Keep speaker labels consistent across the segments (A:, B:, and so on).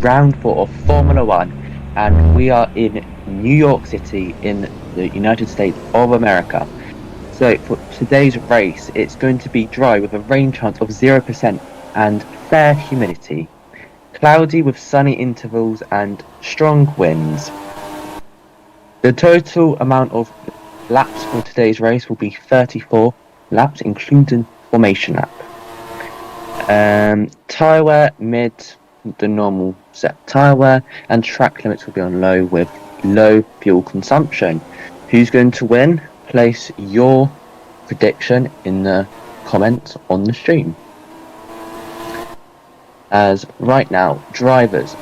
A: round 4 of Formula One, and we are in New York City in the United States of America. So for today's race, it's going to be dry with a rain chance of 0% and fair humidity, cloudy with sunny intervals and strong winds. The total amount of laps for today's race will be 34 laps, including formation lap. Tyre wear mid, the normal set tyre wear, and track limits will be on low with low fuel consumption. Who's going to win? Place your prediction in the comments on the stream. As right now, drivers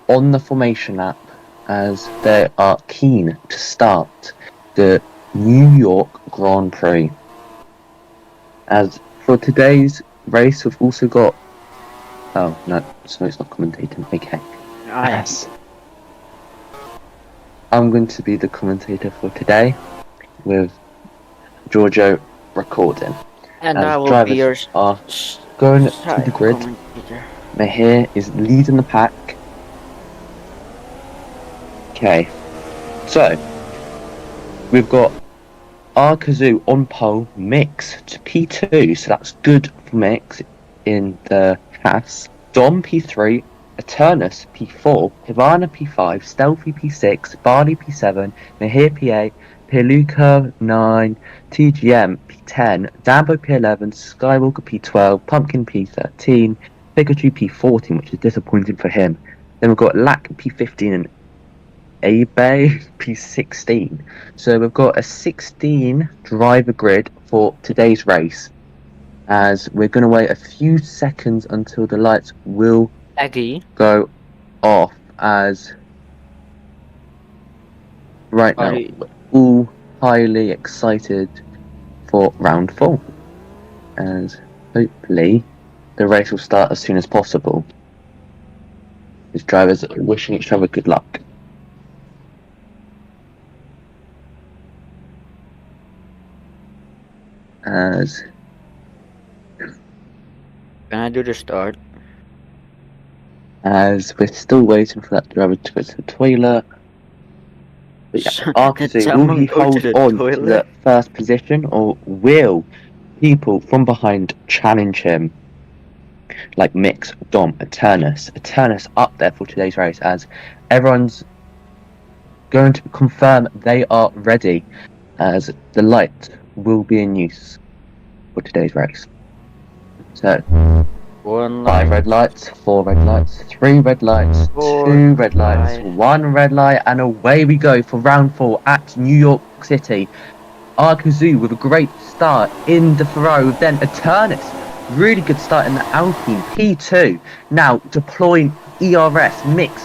A: on the formation lap, as they are keen to start the New York Grand Prix. As for today's race, we've also got... Oh, no, so it's not commentating. Okay.
B: Nice.
A: I'm going to be the commentator for today, with Giorgio recording.
B: And
A: As
B: I will
A: drivers
B: be your
A: are going to the grid.
B: commentator.
A: Mahir is leading the pack. Okay, so we've got our Kazoo on pole, Mix to P2, so that's good for Mix in the class. Dom P3, Eternus P4, Hivana P5, Stealthy P6, Barley P7, Mahir P8, Peluca 9, TGM P10, Dambo P11, Skywalker P12, Pumpkin P13, Pikachu P14, which is disappointing for him. Then we've got Lack P15 and Abe P16. So we've got a 16 driver grid for today's race, as we're going to wait a few seconds until the lights will go off, as right now we're all highly excited for round 4, as hopefully the race will start as soon as possible. These drivers are wishing each other good luck. As
B: Can I do the start?
A: As we're still waiting for that driver to go to the toilet. But yeah, Arkazu, will he hold on to the first position, or will people from behind challenge him? Like Mix, Dom, Eternus up there for today's race, as everyone's going to confirm they are ready, as the light will be in use for today's race. So 5 red lights, 4 red lights, 3 red lights, 2 red lights, 1 red light, and away we go for round 4 at New York City. Arkazu with a great start in the Ferrari, then Eternus, really good start in the Alpine P2. Now deploying ERS, Mix,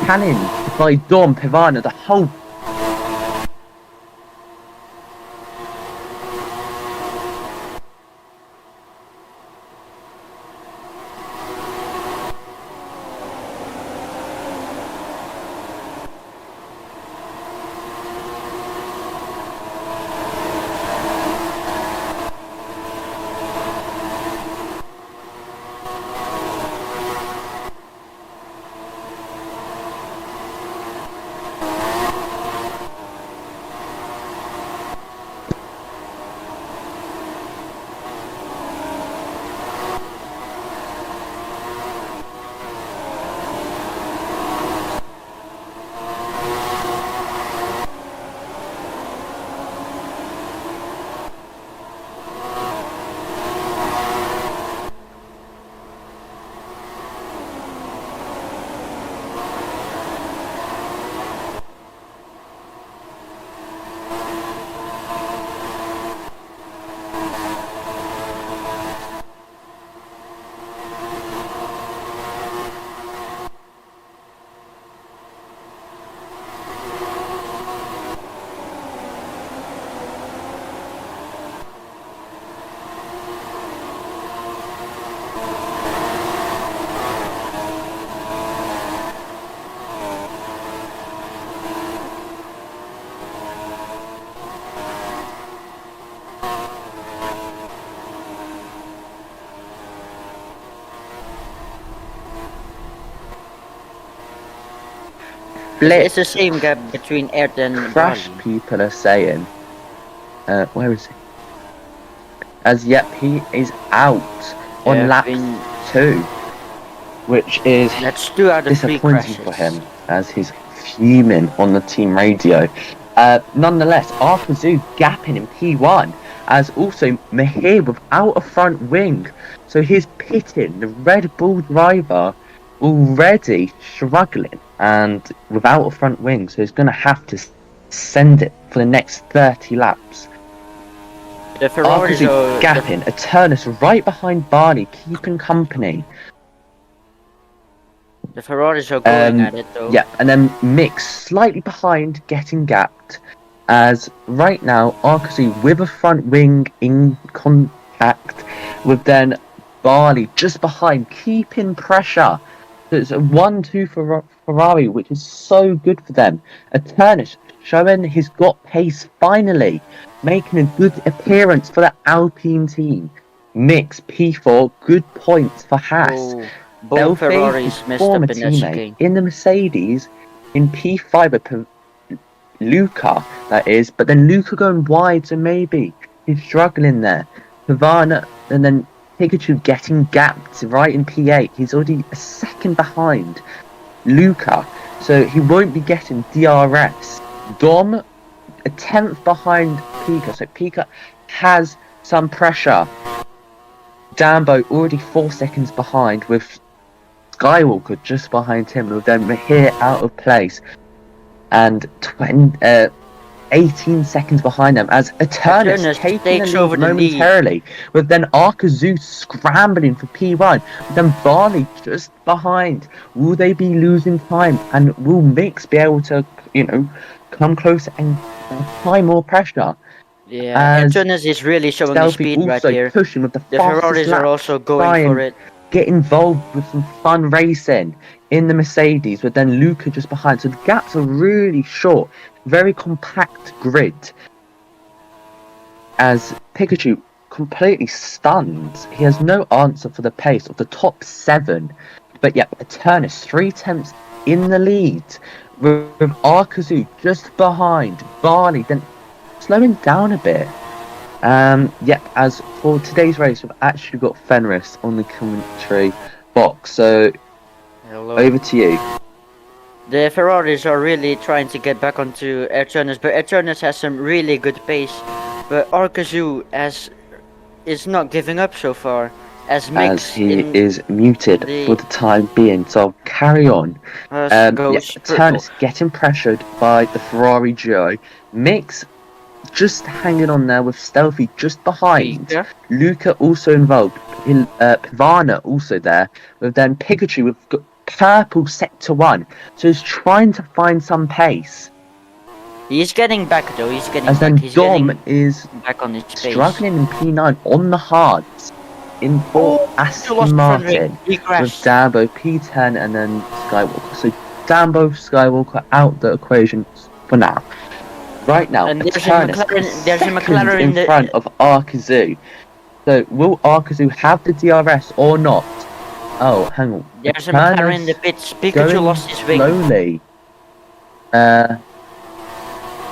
A: Cannon by Dom, Pivana, the whole split.
B: It's the same gap between Ert and
A: Crash,
B: Barley.
A: people are saying. Where is he? As yep, he is out on lap 2, which is
B: that's 2 out of 3
A: disappointing
B: crashes
A: for him, as he's fuming on the team radio. Nonetheless, Arkazu gapping in P1, as also Mahir without a front wing, so he's pitting the Red Bull driver already struggling and without a front wing, so he's going to have to send it for the next 30 laps.
B: The Ferraris are
A: gapping, Eternus right behind Barney, keeping company.
B: The Ferraris are going at it though.
A: Yeah, and then Mix slightly behind, getting gapped. As right now, Arkazu with a front wing in contact with then Barley just behind, keeping pressure. So it's a 1-2 for Ferrari, which is so good for them. Eternus showing he's got pace finally, making a good appearance for the Alpine team. Mix P4, good points for Haas.
B: Both Ferraris messed up in that chicane.
A: In the Mercedes, in P5 with Luca, that is, but then Luca going wide, so maybe he's struggling there. Havana, and then Pikachu getting gapped right in P8. He's already a second behind Luca, so he won't be getting DRS. Dom, a 10th behind Pika, so Pika has some pressure. Dambo already 4 seconds behind, with Skywalker just behind him, with then Mahir out of place, and 18 seconds behind them, as Eternus taking the lead momentarily, with then Arkazu scrambling for P1, with then Barley just behind. Will they be losing time, and will Mix be able to, come closer and apply more pressure?
B: Yeah, Eternus is really showing his speed right here.
A: Pushing with the
B: Ferraris are also going for it.
A: Get involved with some fun racing in the Mercedes, with then Luca just behind. So the gaps are really short, very compact grid. As Pikachu completely stuns, he has no answer for the pace of the top 7. But yeah, Eternus 3 tenths in the lead, with Arkazu just behind Barley, then slowing down a bit. As for today's race, we've actually got Fenris on the commentary box, so
B: hello.
A: Over to you.
B: The Ferraris are really trying to get back onto Eternus, but Eternus has some really good pace, but Arkazu is not giving up so far, as
A: he is muted for the time being, so I'll carry on. Eternus getting pressured by the Ferrari duo. Mix just hanging on there with Stealthy just behind. Luca also involved. Pivana also there. With then Pikachu with purple sector 1. So he's trying to find some pace.
B: He's getting back though. He's getting
A: back. Then Dom is
B: back on his pace.
A: Struggling in P9 on the hards. In 4th, Aston Martin with Dambo P10 and then Skywalker. So Dambo, Skywalker out the equation for now. Right now,
B: and there's a McLaren
A: in front of Arkazu. So, will Arkazu have the DRS or not? Oh, hang on.
B: There's a McLaren in the pits. Pikachu lost his wing.
A: Slowly.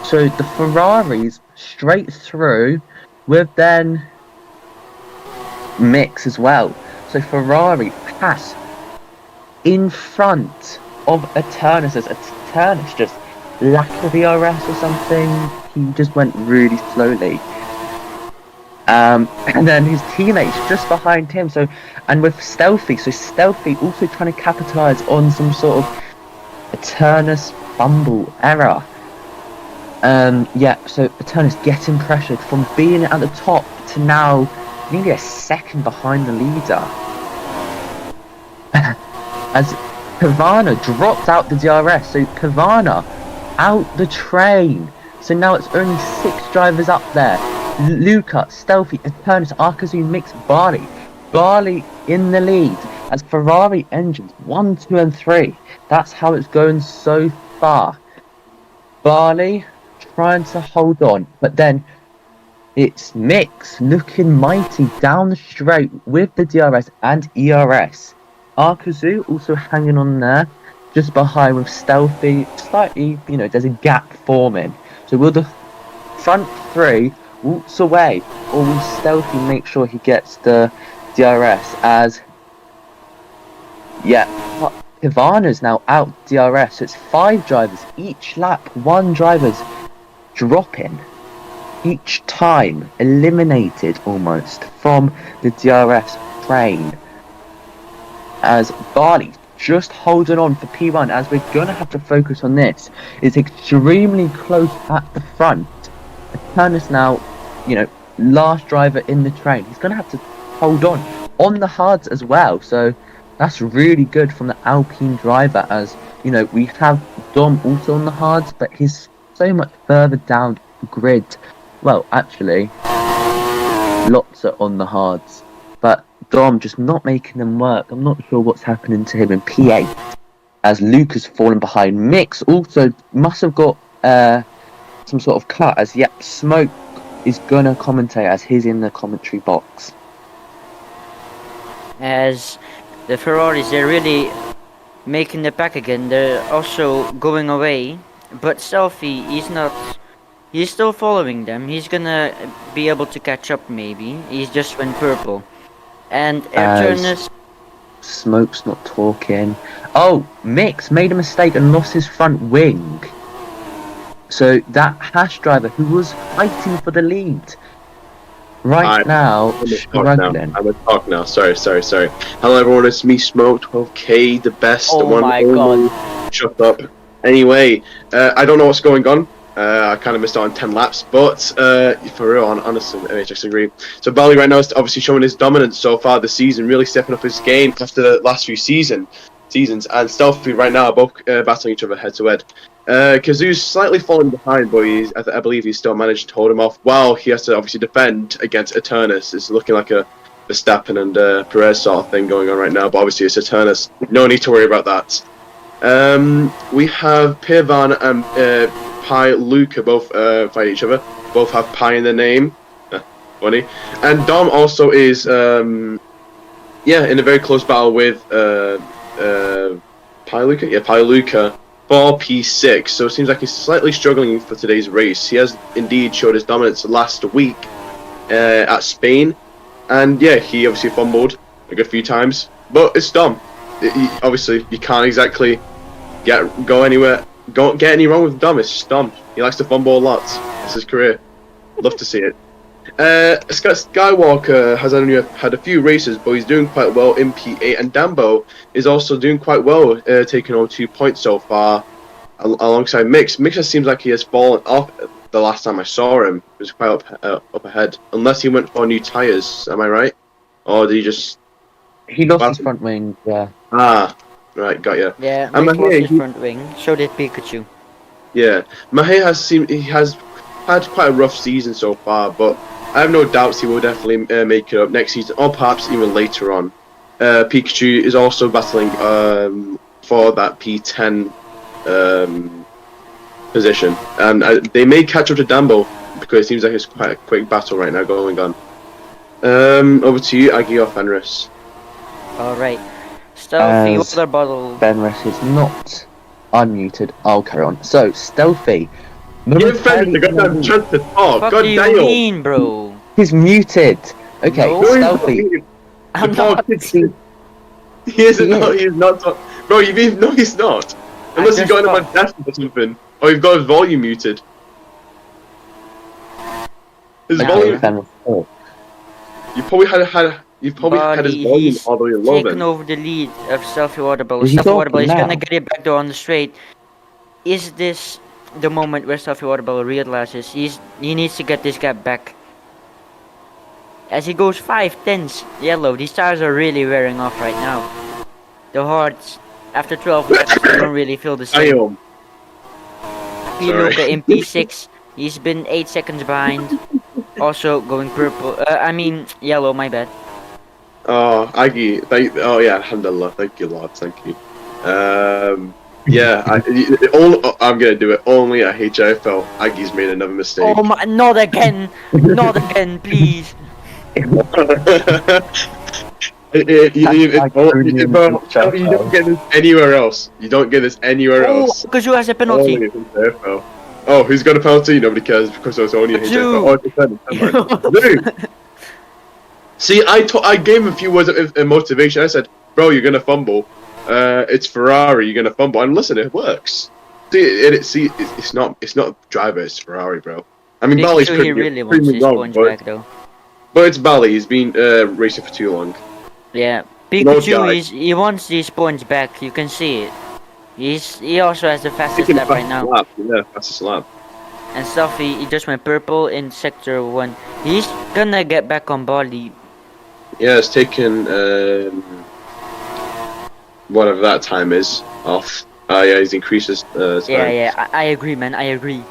A: So, the Ferraris straight through with then Mix as well. So, Ferrari pass in front of Eternus. Eternus just lack of DRS or something. He just went really slowly. And then his teammates just behind him. So, and with Stealthy, so Stealthy also trying to capitalize on some sort of Eternus fumble error. So Eternus getting pressured from being at the top to now nearly a second behind the leader. As Pivana dropped out the DRS, so Pivana out the train. So now it's only 6 drivers up there. Luca, Stealthy, Eternus, Arkazu, Mix, Barley. Barley in the lead as Ferrari engines 1, 2 and 3. That's how it's going so far. Barley trying to hold on, but then it's Mix looking mighty down the straight with the DRS and ERS. Arkazu also hanging on there. just behind with Stealthy. Slightly, there's a gap forming. So will the front three waltz away, or will Stealthy make sure he gets the DRS? As Ivana's now out DRS. So it's 5 drivers each lap. 1 driver's dropping each time, eliminated almost from the DRS train. As Barley just holding on for P1, as we're gonna have to focus on this. It's extremely close at the front. Eternus now, last driver in the train. He's gonna have to hold on the hards as well. So that's really good from the Alpine driver, as we have Dom also on the hards, but he's so much further down the grid. Well, actually, lots are on the hards, but Dom just not making them work. I'm not sure what's happening to him in P8, as Luke has fallen behind. Mix also must have got some sort of cut, as Smoke is gonna commentate, as he's in the commentary box.
B: As the Ferraris, they're really making the pack again. They're also going away, but Selfie, he's still following them. He's gonna be able to catch up, maybe. He's just went purple. And Eternus...
A: Smoke's not talking. Oh, Mix made a mistake and lost his front wing. So that Hash driver, who was fighting for the lead, now struggling.
C: I'm gonna talk now. Sorry. Hello everyone, it's me, Smoke, 12K, the best.
B: Oh
C: the one
B: my god.
C: Shut up. Anyway, I don't know what's going on. I kind of missed out on 10 laps, but for real, honestly, I just agree. So Bali right now is obviously showing his dominance so far this season, really stepping up his game after the last few seasons. And Stealthy right now are both battling each other head to head. Kazoo's slightly falling behind, but I believe he's still managed to hold him off, while he has to obviously defend against Eternus. It's looking like a Verstappen and Perez sort of thing going on right now, but obviously it's Eternus. No need to worry about that. We have Pirvan and Pi Luca both fight each other. Both have Pi in their name. Funny. And Dom also is in a very close battle with Pi Luca? Yeah, Pi Luca for P6. So it seems like he's slightly struggling for today's race. He has indeed showed his dominance last week at Spain. And yeah, he obviously fumbled a good few times. But it's Dom. Obviously, you can't exactly get any wrong with Dom. It's just Dom. He likes to fumble a lot. It's his career. Love to see it. Skywalker has only had a few races, but he's doing quite well in P8, and Dambo is also doing quite well, taking on 2 points so far, alongside Mix. Mix seems like he has fallen off the last time I saw him. He was quite up ahead, unless he went for new tyres. Am I right? Or did he just...
A: He lost his front wing, yeah.
C: Ah, right, got you.
B: Yeah, Mix lost his front wing. So did Pikachu.
C: Yeah, Mahé has had quite a rough season so far, but I have no doubts he will definitely make it up next season, or perhaps even later on. Pikachu is also battling for that P10 position, and they may catch up to Dambo, because it seems like it's quite a quick battle right now going on. Over to you, Aggie or Fenris.
B: Alright. Stealthy water bottle.
A: Fenris is not unmuted. I'll carry on. So, Stealthy.
C: Give Fenris a goddamn chance to talk.
B: What
C: God
B: do you
C: damn.
B: mean, bro?
A: He's muted. Okay,
B: No.
A: Stealthy.
B: I'm not.
C: He isn't. No, he's not. Bro, you mean no? He's not. Unless you've got him on death or something, or you've got his volume muted. His volume. You probably had his volume all the way low.
B: Taken over the lead of Stealthy Waterball.
A: Is he
B: Stealthy Waterball is
A: talking
B: gonna
A: now?
B: get it back though on the straight. Is this the moment where Stealthy Waterball realizes he needs to get this gap back? As he goes 5/10 yellow, these tires are really wearing off right now. The hards, after 12 laps, they don't really feel the same. Luca in P6, he's been 8 seconds behind. Also going purple, yellow, my bad.
C: Oh, Aggie, alhamdulillah, thank you, Lord, thank you. Yeah, I'm gonna do it only at HIFL. Aggie's made another mistake.
B: Oh my, not again, not again, please.
C: Bro, you don't get this anywhere else. You don't get this anywhere else.
B: Because you has a penalty.
C: Only from there, bro. Oh, who's got a penalty? Nobody cares because it's only a HFL. Oh, it's Dude. See, I gave him a few words of motivation. I said, bro, you're gonna fumble. It's Ferrari. You're gonna fumble. And listen, it works. See, it's not driver. It's Ferrari, bro. I mean, Bali's
B: sure he really wants his points back though.
C: But it's Bali. He's been racing for too long.
B: Yeah, Pikachu he wants these points back. You can see it. He also has the fastest lap right now.
C: Yeah, fastest lap.
B: And Selfie, he just went purple in sector 1. He's gonna get back on Bali.
C: Yeah, it's taken whatever that time is off. Yeah, he's increased his time.
B: Yeah, I agree, man. I agree.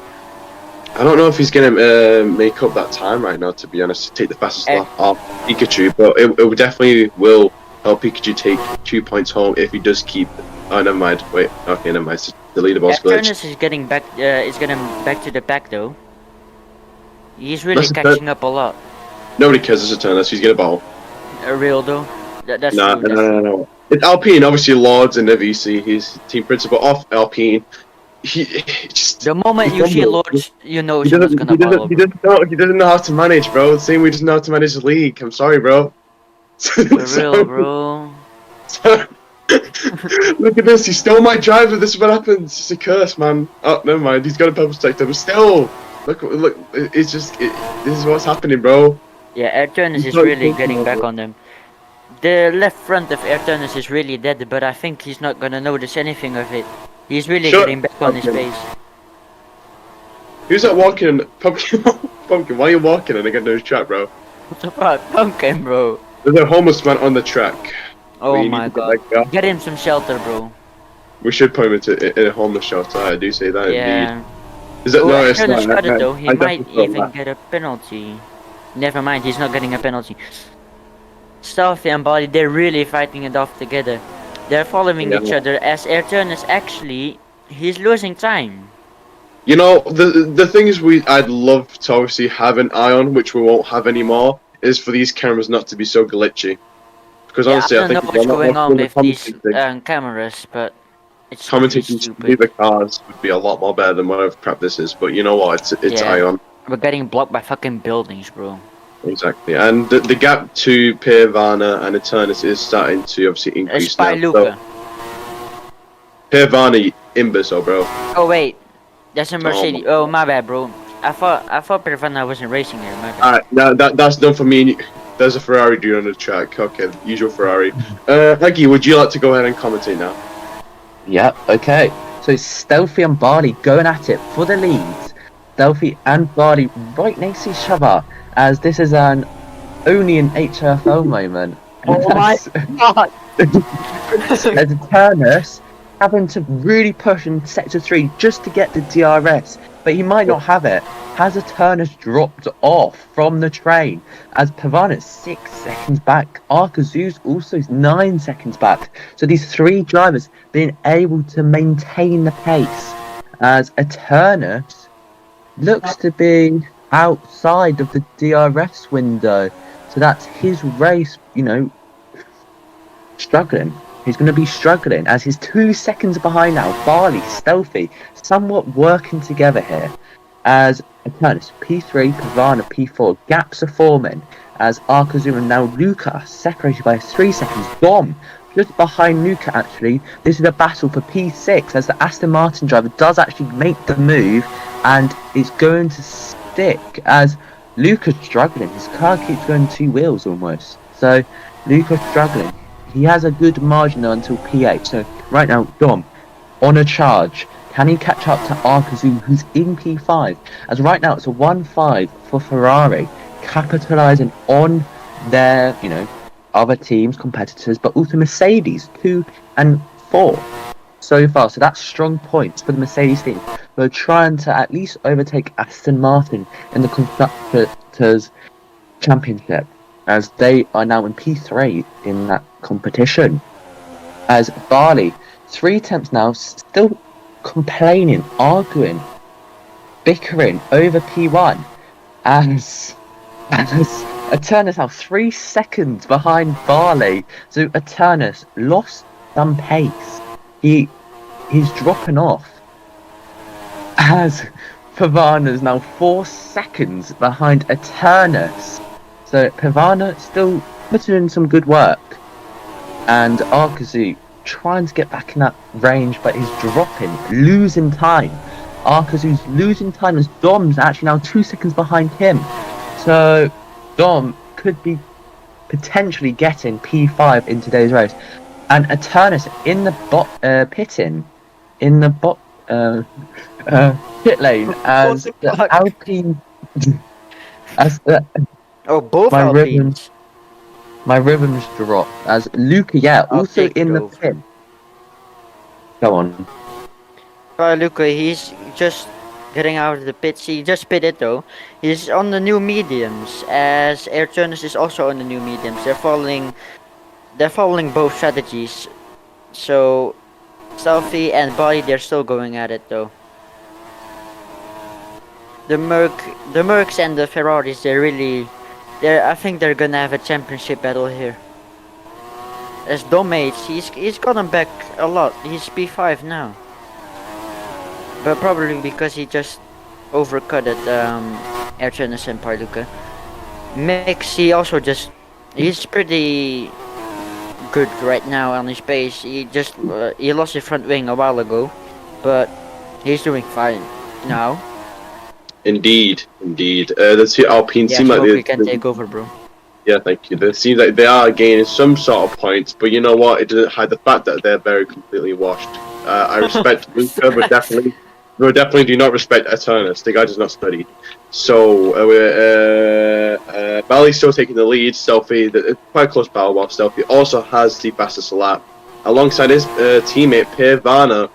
C: I don't know if he's gonna make up that time right now, to be honest, to take the fastest lap off Pikachu, but it definitely will help Pikachu take 2 points home if he does keep. Oh, never mind. Wait. Okay, never mind. The leaderboard's glitched.
B: Turnus is getting back. Is getting back to the back though. He's really catching up a lot.
C: Nobody cares. It's a Turnus. He's gonna ball.
B: Real though. That's
C: true.
B: No.
C: It's Alpine, obviously. Lords and VC. He's team principal off Alpine. He just.
B: The moment you see Lords, you know someone's gonna ball.
C: He doesn't know how to manage, bro. The same way he doesn't know how to manage the league. I'm sorry, bro.
B: For real, bro.
C: Look at this, he stole my driver, this is what happens, it's a curse, man. Oh, never mind, he's got a purple protector, but still! Look, it's just, this is what's happening, bro.
B: Yeah, Airturnus is really getting back on them. The left front of Airturnus is really dead, but I think he's not gonna notice anything of it. He's really getting back on his pace.
C: Who's that walking? Pumpkin, why are you walking and I got no track, bro?
B: What the fuck? Pumpkin, bro.
C: There's a homeless man on the track.
B: Oh my god. Get him some shelter, bro.
C: We should put him in a homeless shelter, I do say that
B: yeah.
C: indeed. Is that no, it's not.
B: Though. He might even get a penalty. Never mind, he's not getting a penalty. Stealthy and Body, they're really fighting it off together. They're following each other as Airturnus actually, he's losing time.
C: You know, the thing is I'd love to obviously have an eye on, which we won't have anymore, is for these cameras not to be so glitchy. Because honestly,
B: I don't know what's going on with these cameras, but it's
C: commentating stupid. The cars would be a lot more better than whatever crap this is. But you know what? It's Ion.
B: We're getting blocked by fucking buildings, bro.
C: Exactly, and the gap to Pirvana and Eternus is starting to obviously increase
B: it's by
C: now.
B: Luca.
C: So, Pirvana, imbecile, bro.
B: Oh wait, that's a Mercedes. Oh my bad, bro. I thought Pirvana wasn't racing here. My bad.
C: Alright, that's done for me. There's a Ferrari dude on the track. Okay, usual Ferrari. Aggie, would you like to go ahead and commentate now?
A: Yeah, okay. So Stealthy and Barley going at it for the leads. Stealthy and Barley right next to each other, as this is only an HFL moment.
B: Oh my god!
A: There's a Turnus having to really push in sector 3 just to get the DRS, but he might not have it. Has a Turnus dropped off from the train, as Pavana's 6 seconds back. Arkazu's also 9 seconds back. So these 3 drivers being able to maintain the pace, as a Turnus looks to be outside of the DRS window. So that's his race, you know, struggling. He's going to be struggling as he's 2 seconds behind now. Barley, Stealthy, somewhat working together here. As Eternus, P3, Pavana, P4, gaps are forming. As Arkazu and now Luca separated by 3 seconds. Dom, just behind Luca actually. This is a battle for P6 as the Aston Martin driver does actually make the move. And it's going to stick as Luca's struggling. His car keeps going 2 wheels almost. So Luca's struggling. He has a good margin until P8. So right now, Dom on a charge. Can he catch up to Arkazu, who's in P5? As right now, it's a 1-5 for Ferrari, capitalising on their, you know, other teams, competitors, but also Mercedes 2 and 4 so far. So that's strong points for the Mercedes team. They're trying to at least overtake Aston Martin in the Constructors' Championship, as they are now in P3 in that competition. As Barley, 3 attempts now, still complaining, arguing, bickering over P1, as Eternus now 3 seconds behind Barley. So Eternus lost some pace. He's dropping off. As Pavana's now 4 seconds behind Eternus. So Pavana still putting in some good work. And Arkazu trying to get back in that range, but he's dropping, losing time. Arkazu's losing time as Dom's actually now 2 seconds behind him. So Dom could be potentially getting P5 in today's race. And Eternus in the pit lane as the Alpine
B: both Alpines.
A: My rhythms drop as Luca, also in the pit. Go on.
B: Luca, he's just getting out of the pits. He just pitted though. He's on the new mediums, as Airturnus is also on the new mediums. They're following both strategies. So Selfie and Body, they're still going at it though. The Mercs and the Ferraris, I think they're gonna have a championship battle here. As Domates, he's gotten back a lot. He's P5 now. But probably because he just overcut at Airturnus and Parluca. Mix, he's pretty good right now on his pace. He lost his front wing a while ago, but he's doing fine now.
C: Indeed. The two Alpines seem like
B: we can take over, bro.
C: Yeah, thank you. It seems like they are gaining some sort of points, but you know what? It doesn't hide the fact that they're very completely washed. I respect Luca, but definitely do not respect Eternus. The guy does not study. So Bali's still taking the lead. Selfie, quite close battle while Selfie also has the fastest lap alongside his teammate Pavana.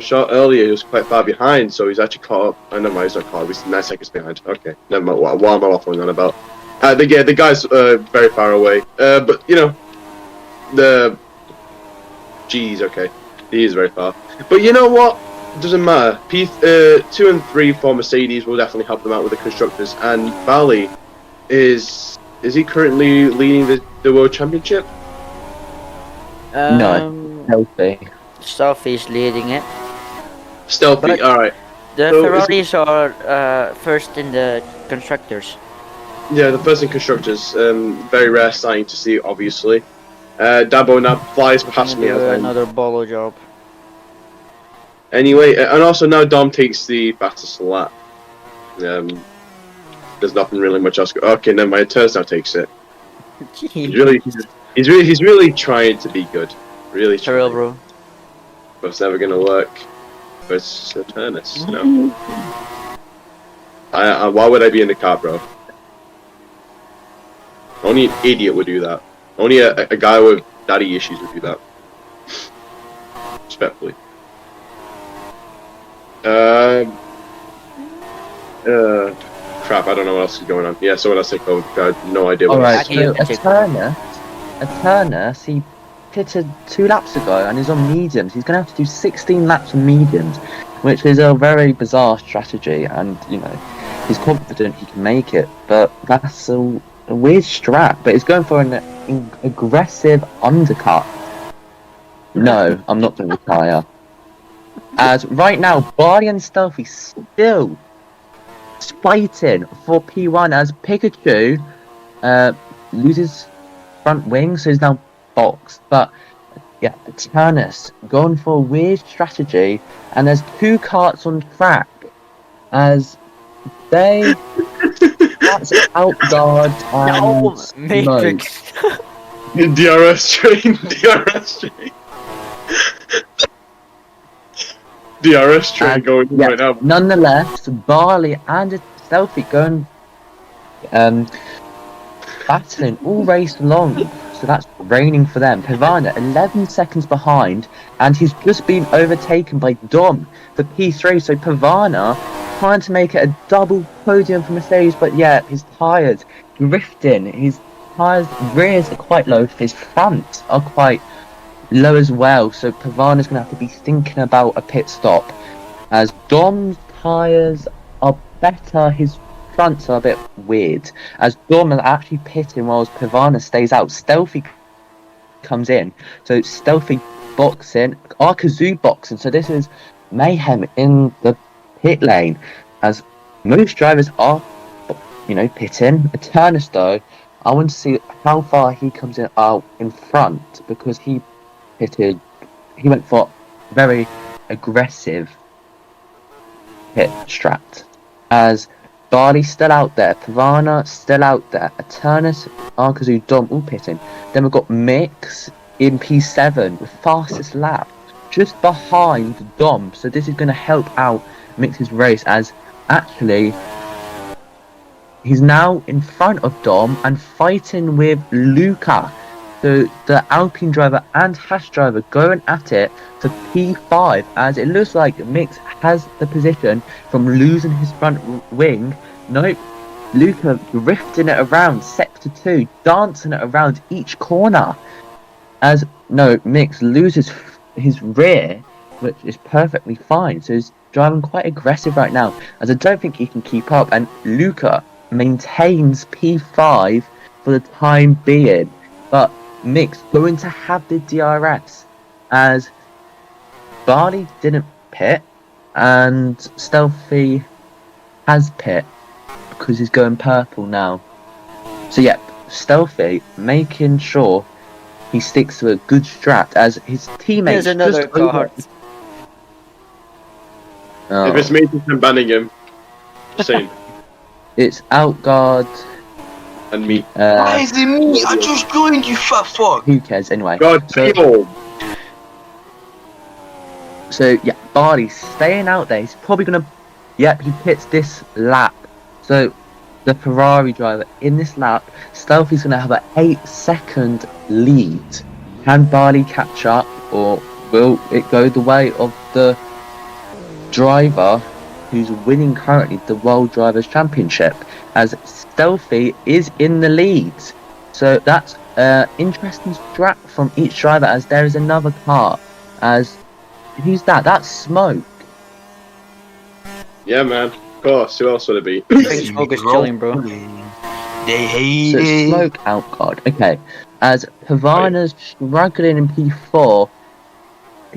C: Shot earlier, he was quite far behind, so he's actually caught up. Never mind, he's not caught up. He's 9 seconds behind. Okay, never mind. What am I waffling on about? The guy's very far away. But you know, okay, he is very far. But you know what? Doesn't matter. P2 and 3 for Mercedes will definitely help them out with the constructors. And Bali is he currently leading the world championship?
A: No, healthy.
B: Selfie's leading it.
C: Stealthy, alright.
B: The Ferraris are first in the constructors.
C: Yeah, the first in constructors. Very rare sighting to see, obviously. Dabo now flies past me.
B: Another bolo job.
C: Anyway, and also now Dom takes the fastest lap. There's nothing really much else. Okay, never mind. Turns now takes it. He's really trying to be good. Really trying.
B: For real, bro.
C: But it's never gonna work. But it's Eternus, no. Why would I be in the car, bro? Only an idiot would do that. Only a guy with daddy issues would do that. Respectfully. Crap, I don't know what else is going on. Yeah, someone else take over. I have no idea what
A: else. Alright, so Eternus, he pitted 2 laps ago and is on mediums. He's going to have to do 16 laps on mediums, which is a very bizarre strategy, and you know, he's confident he can make it, but that's a weird strat. But he's going for an aggressive undercut. No, I'm not going to retire. As right now, Barley and Stealthy still fighting for P1 as Pikachu loses front wing, so he's now boxed. But yeah, Eternus going for a weird strategy, and there's 2 carts on track as they that's outguard and
B: Matrix.
C: DRS train. DRS train going right now.
A: Nonetheless, Barley and Stealthy going battling all race long, so that's raining for them. Pavana 11 seconds behind, and he's just been overtaken by Dom for P3. So Pavana trying to make it a double podium for Mercedes, but yeah, his tyres drifting. His tyres rears are quite low, his fronts are quite low as well, so Pavana's going to have to be thinking about a pit stop, as Dom's tyres are better, his fronts are a bit weird, as Dom is actually pitting whilst Pivana stays out. Stealthy comes in, so Stealthy boxing, Arkazu boxing, so this is mayhem in the pit lane, as most drivers are, pitting. Eternus, though, I want to see how far he comes out in front, because he went for very aggressive pit strat, as Barley's still out there, Pivana still out there, Eternus, Arkazu, Dom all pitting. Then we've got Mix in P7 with fastest lap, just behind Dom. So this is going to help out Mix's race, as actually he's now in front of Dom and fighting with Luca. So the Alpine driver and Hash driver going at it to P5, as it looks like Mix has the position from losing his front wing. Nope, Luca drifting it around sector 2, dancing it around each corner. As Mix loses his rear, which is perfectly fine. So he's driving quite aggressive right now, as I don't think he can keep up. And Luca maintains P5 for the time being, but Mix going to have the DRS, as Barley didn't pit and Stealthy has pit because he's going purple now. So yeah, Stealthy making sure he sticks to a good strat, as his teammates.
B: There's another card.
A: Oh.
C: If it's me, I'm banning him. Just saying.
A: It's Outguard
C: And me.
D: Why is it me? I just joined, you fat fuck.
A: Who cares anyway?
C: God
A: so yeah, Barley's staying out there. He's probably gonna. Yep, he pits this lap. So the Ferrari driver in this lap, Stealthy's gonna have an 8-second lead. Can Barley catch up, or will it go the way of the driver who's winning currently the World Drivers' Championship, as Stealthy is in the lead? So that's interesting strat from each driver, as there is another car. As who's that? That's Smoke.
C: Yeah, man. Of course. Who else would it be?
B: I think Smoke is chilling, bro.
D: They hate
A: So
D: it.
A: Smoke Outguard. Okay. As Pavana's struggling in P4,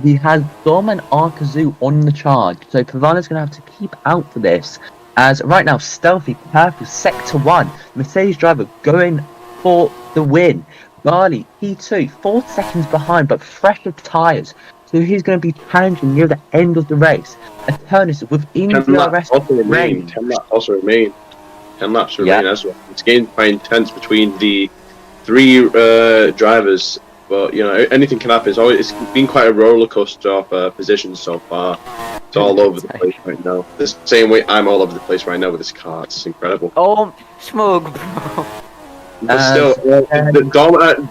A: he has Dom and Arkazu on the charge. So Pavana's going to have to keep out for this. As right now, Stealthy, purple, sector 1. Mercedes driver going for the win. Barley, P2, 4 seconds behind, but fresher tyres. So he's going to be challenging near the end of the race. Eternus within the rest of the race.
C: 10 laps also remain. 10 laps remain as well. It's getting quite intense between the 3 drivers, but anything can happen. It's been quite a roller coaster of positions so far. It's all over the place right now. The same way I'm all over the place right now with this car. It's incredible.
B: Oh, Smoke, bro.
C: But still,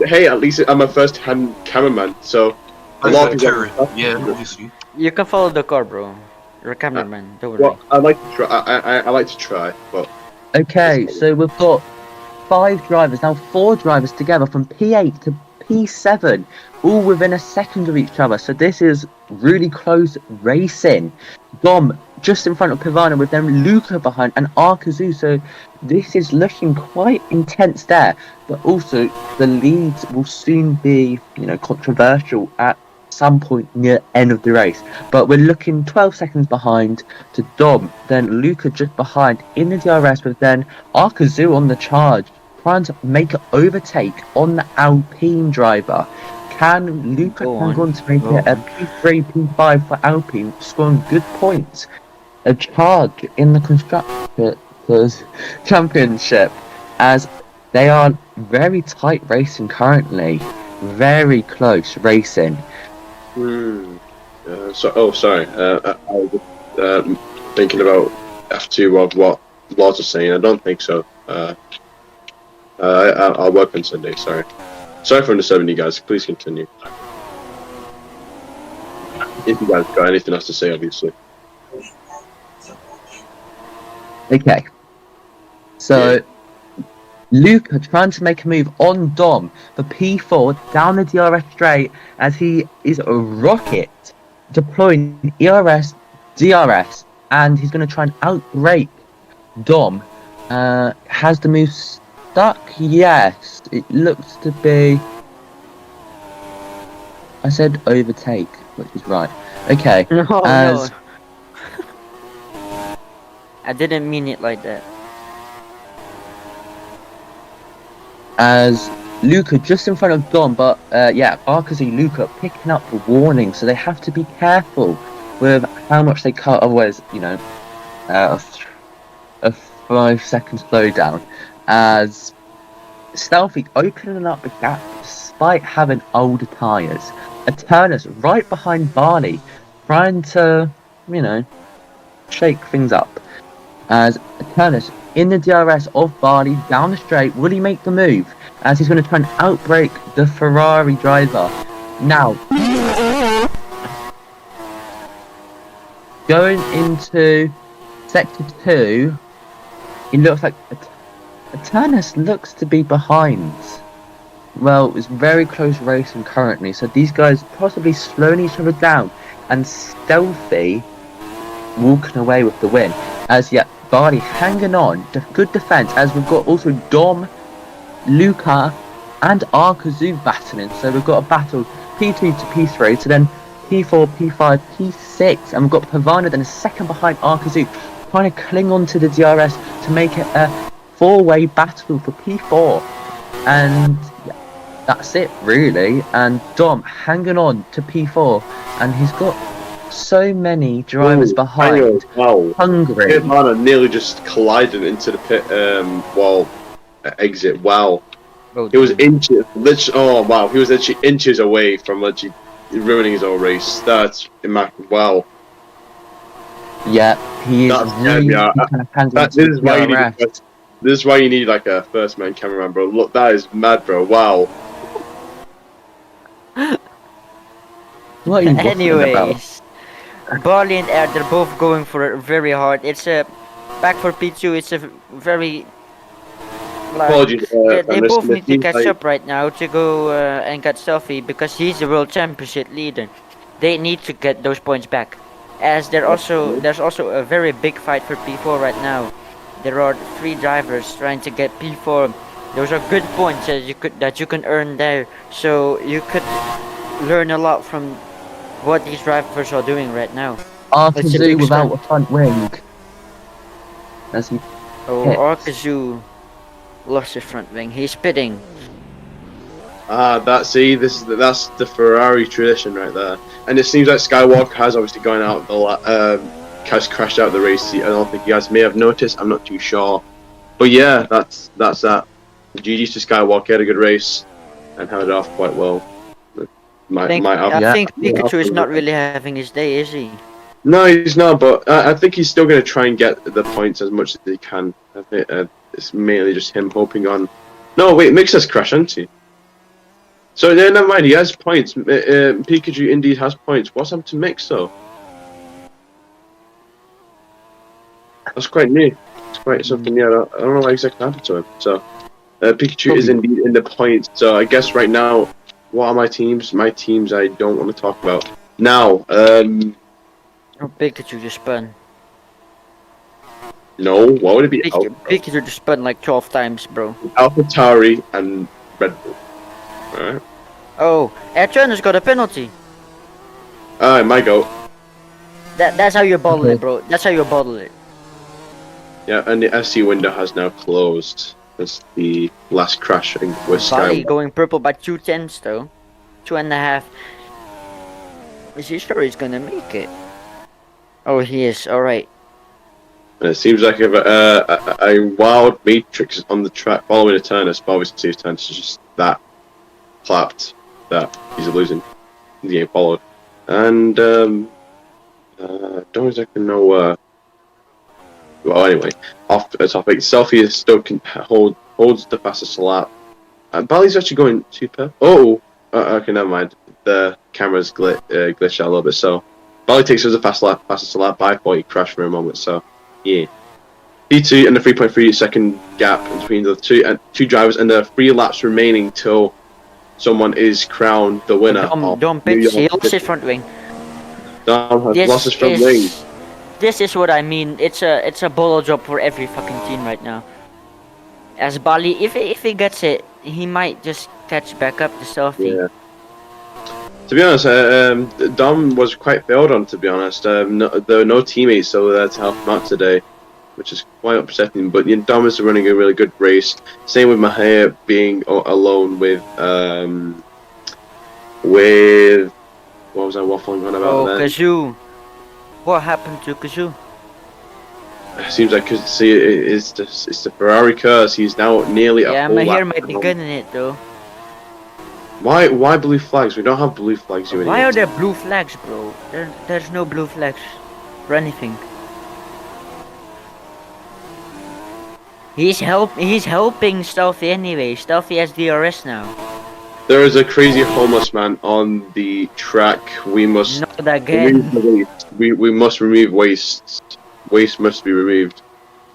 C: hey, at least I'm a first-hand cameraman, so.
D: Yeah, obviously.
B: You can follow the car, bro. You're a cameraman, don't worry.
C: Well, I like to try. I like to try, but.
A: Okay, so we've got 5 drivers, now 4 drivers together from P8 to P7, all within a second of each other. So this is really close racing. Dom just in front of Pivana, with them Luca behind and Arkazu. So this is looking quite intense there. But also the leads will soon be, controversial at some point near end of the race. But we're looking 12 seconds behind to Dom, then Luca just behind in the DRS, with then Arkazu on the charge, trying to make an overtake on the Alpine driver. Can Luca go on to make it a P3, P5 for Alpine, scoring good points? A charge in the Constructors' Championship, as they are very tight racing currently. Very close racing.
C: Sorry. I was just thinking about F2 of what Laws was saying. I don't think so. I'll work on Sunday. Sorry for disturbing you guys. Please continue. If you guys got anything else to say, obviously.
A: Okay. So Luca trying to make a move on Dom for P4 down the DRS straight, as he is a rocket deploying ERS, DRS, and he's going to try and outbrake Dom Has the move stuck? Yes. It looks to be... I said overtake, which is right. Okay.
B: No,
A: as...
B: no. I didn't mean it like that.
A: As Luca just in front of Dom, but yeah, Arkazu Luca picking up the warning, so they have to be careful with how much they cut, otherwise, you know, a 5-second slowdown. As Stealthy opening up the gap despite having older tyres. Eternus right behind Barney, trying to, you know, shake things up. As Eternus in the DRS of Barney down the straight, will he make the move? As he's going to try and outbrake the Ferrari driver. Now, going into sector 2, it looks like Eternus looks to be behind. Well, it's very close racing currently, so these guys possibly slowing each other down, and Stealthy walking away with the win. As yet, Barney hanging on, good defense, as we've got also Dom, Luca, and Arkazu battling. So we've got a battle P2 to P3, to then P4, P5, P6, and we've got Pavana then a second behind Arkazu, trying to cling on to the DRS to make it a 4-way battle for P4. And yeah, that's it really. And Dom hanging on to P4, and he's got so many drivers behind.
C: Wow.
A: Hungry.
C: Pavana nearly just collided into the pit wall exit. Wow.
B: Oh,
C: He was inches, oh wow, he was literally inches away from literally ruining his own race. That's immaculate. Wow.
A: Yeah, he is
C: That's
A: really
C: yeah.
A: kind of
C: This is why you need. This is why you need like a first man cameraman, bro. Look, that is mad, bro. Wow.
A: What are you talking about?
B: anyways, Barley and Air, they're both going for it very hard. It's a back for P2. It's a very like
C: Apologies.
B: they both need to catch up right now to go and get Selfie, because he's the world championship leader. They need to get those points back, as there's also a very big fight for P4 right now. There are 3 drivers trying to get P4. Those are good points that you can earn there. So you could learn a lot from what these drivers are doing right now.
A: Arkazu without a front wing. As he
B: Arkazu lost his front wing. He's spitting.
C: That's the Ferrari tradition right there. And it seems like Skywalker has obviously gone out has crashed out the race. I don't think you guys may have noticed. I'm not too sure. But yeah, that's that. GG's to Skywalker, had a good race and held it off quite well.
B: I think Pikachu is not really having his day, is he?
C: No, he's not, but I think he's still going to try and get the points as much as he can. I think, it's mainly just him hoping on... No, wait, Mix has crashed, hasn't he? So, yeah, never mind, he has points. Pikachu indeed has points. What's happened to Mix, though? That's quite new. It's quite something new. I don't know what exactly happened to him. So, Pikachu is indeed in the points. So, I guess right now, what are my teams? My teams I don't want to talk about. Now,
B: Oh, Pikachu just spun.
C: No, why would it be Alpha?
B: Pikachu just spun like 12 times, bro.
C: AlphaTauri and Red Bull. Alright.
B: Oh, Airturner's got a penalty.
C: Alright, my go.
B: That's how you bottle it, bro. That's how you bottle it.
C: Yeah, and the SC window has now closed. That's the last crashing with
B: Body
C: Skywalker.
B: going purple by 2/10 though. 2.5. Is he sure he's gonna make it? Oh, he is. Alright.
C: And it seems like a wild matrix on the track following Eternus, but obviously Eternus is just that clapped that he's losing. The game followed. And don't exactly know well anyway, off the topic, Selfie is still holds the fastest lap. Bally's actually going super. Okay, never mind. The camera's glitched out a little bit, so Bally takes us the fastest lap by 40 crash for a moment, so yeah. P2 and the 3.3 second gap between the two drivers, and there are 3 laps remaining till someone is crowned the winner.
B: Don't pitch, he lost his front wing.
C: Dom has lost his front wing.
B: This is what I mean. It's a bolo job for every fucking team right now. As Bali, if he gets it, he might just catch back up to Selfie.
C: Yeah. To be honest, Dom was quite failed on. To be honest, there were no teammates over there to help him out today, which is quite upsetting. But Dom is running a really good race. Same with Mahir being alone with what was I waffling on about then?
B: Kazoo. What happened to Kazoo?
C: It seems like it's the Ferrari curse. He's now nearly a
B: Yeah,
C: full
B: Mahir
C: lap
B: might be
C: down.
B: good in it though.
C: Why blue flags? We don't have blue flags. You
B: Why are
C: idiots.
B: there blue flags, bro? There's no blue flags for anything. He's helping Stealthy anyway. Stealthy has DRS now.
C: There is a crazy homeless man on the track. We must
B: Not again.
C: remove the waste. We must remove waste. Waste must be removed.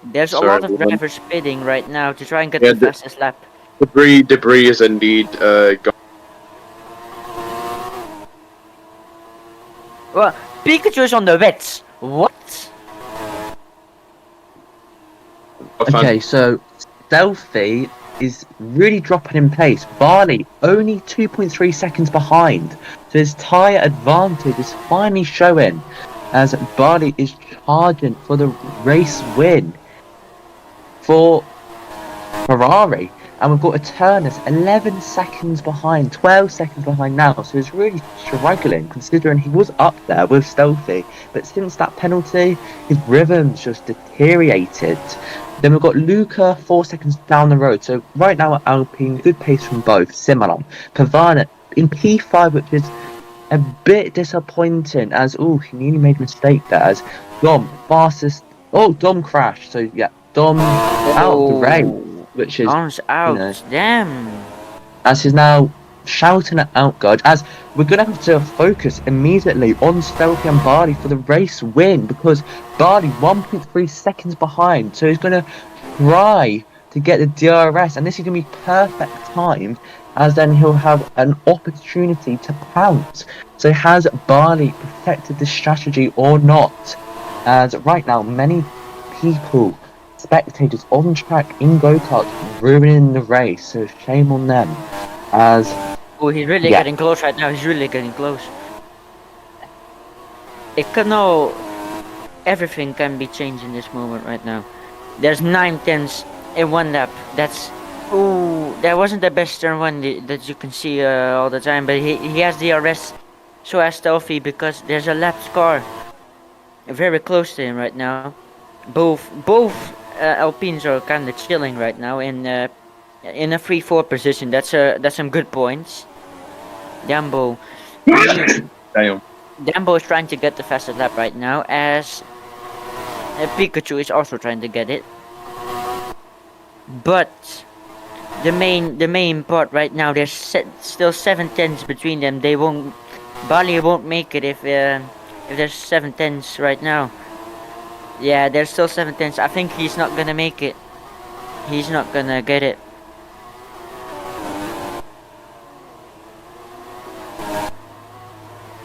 B: There's
C: Sorry,
B: a lot of
C: everyone.
B: drivers speeding right now to try and get
C: Yeah,
B: the fastest lap.
C: Debris is indeed gone.
B: Well, Pikachu is on the wets. What?
A: Okay, so Stealthy is really dropping in pace. Barley only 2.3 seconds behind. So his tyre advantage is finally showing as Barley is charging for the race win for Ferrari. And we've got Eternus 11 seconds behind, 12 seconds behind now. So he's really struggling considering he was up there with Stealthy. But since that penalty, his rhythm's just deteriorated. Then we've got Luca 4 seconds down the road. So right now at Alpine, good pace from both, similar. Pavana in P5, which is a bit disappointing as, he nearly made a mistake there as Dom, fastest, Dom crashed. So yeah, Dom out of the race. Which is
B: Arms out, damn.
A: as he's now shouting at Outguard, as we're gonna have to focus immediately on Stealthy and Barley for the race win because Barley 1.3 seconds behind, so he's gonna try to get the DRS, and this is gonna be perfect timed, as then he'll have an opportunity to pounce. So has Barley perfected this strategy or not? As right now, many people. Spectators on track in go-karts ruining the race, so shame on them. As
B: He's really getting close right now. He's really getting close. Everything can be changed in this moment right now. There's 9 tenths in one lap. That wasn't the best turn one that you can see all the time, but he has DRS, so has Stealthy because there's a lap scar very close to him right now. Both Alpines are kind of chilling right now in a 3-4 position. That's some good points. Dambo is trying to get the fastest lap right now, as Pikachu is also trying to get it. But the main part right now, there's still 7 tenths between them. Bali won't make it if there's 7 tenths right now. Yeah, there's still 7 tenths. I think he's not gonna make it. He's not gonna get it.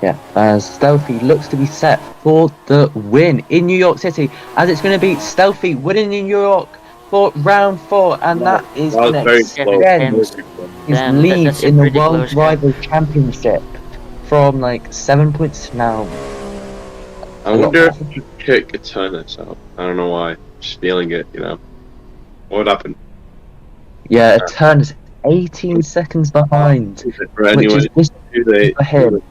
A: yeah, as Stealthy looks to be set for the win in New York City, as it's going to be Stealthy winning in New York for round 4, and that is going to extend his lead in the World Rivals Championship from like 7 points now.
C: I wonder if I should kick Eternus out. I don't know why. Just feeling it, What would happen?
A: Yeah, Eternus 18 seconds behind, which is just for him.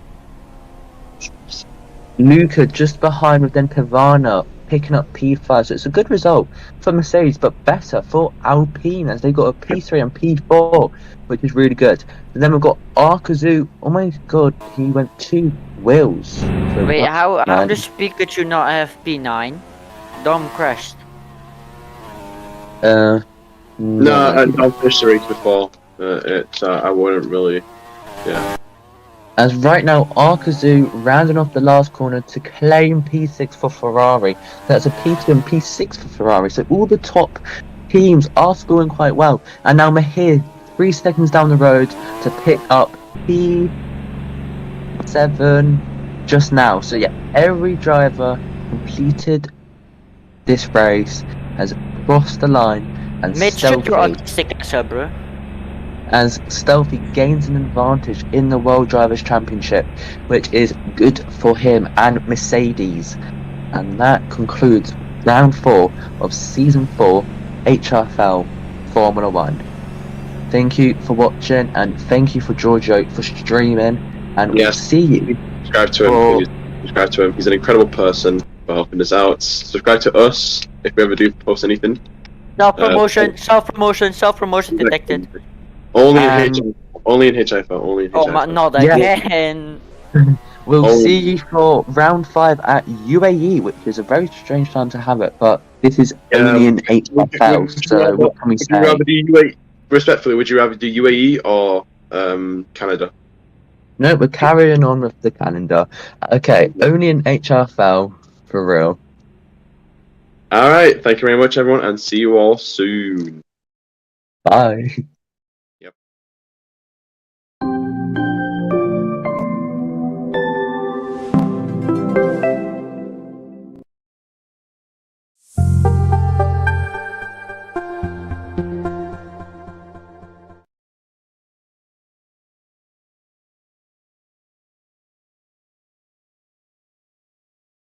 A: Luca just behind with then Pavana picking up P5, so it's a good result for Mercedes, but better for Alpine as they got a P3 and P4, which is really good. And then we've got Arkazu. Oh my god, he went 2 wheels.
B: Wait, how does Pikachu not have P9? Dom crashed.
C: No, I've fished the race before. I wouldn't really. Yeah.
A: As right now, Arkazu rounding off the last corner to claim P6 for Ferrari. That's a P2 and P6 for Ferrari. So all the top teams are scoring quite well. And now Mahir 3 seconds down the road to pick up P7 just now. So yeah, every driver completed this race, has crossed the line, And
B: Mitch, shut your
A: Stealthy,
B: autistic ass up, bro.
A: as Stealthy gains an advantage in the World Drivers' Championship, which is good for him and Mercedes. And that concludes round 4 of season 4 HRFL Formula 1. Thank you for watching, and thank you for Giorgio for streaming, and we'll
C: Yes.
A: see you.
C: Subscribe to him. Please. Subscribe to him. He's an incredible person for helping us out. Subscribe to us if we ever do post anything.
B: Self-promotion detected.
C: Only in
A: And-
C: only in HIFO. Only in
B: Oh,
C: HIFO.
B: not
A: Yeah.
B: again.
A: We'll
C: Oh.
A: see you for round 5 at UAE, which is a very strange time to have it, but this is only in HFL, so what can we
C: Would you
A: say?
C: rather do UAE? Respectfully, would you rather do UAE or Canada?
A: No, we're carrying on with the calendar. Okay, only in HRFL, for real.
C: All right. Thank you very much, everyone, and see you all soon.
A: Bye.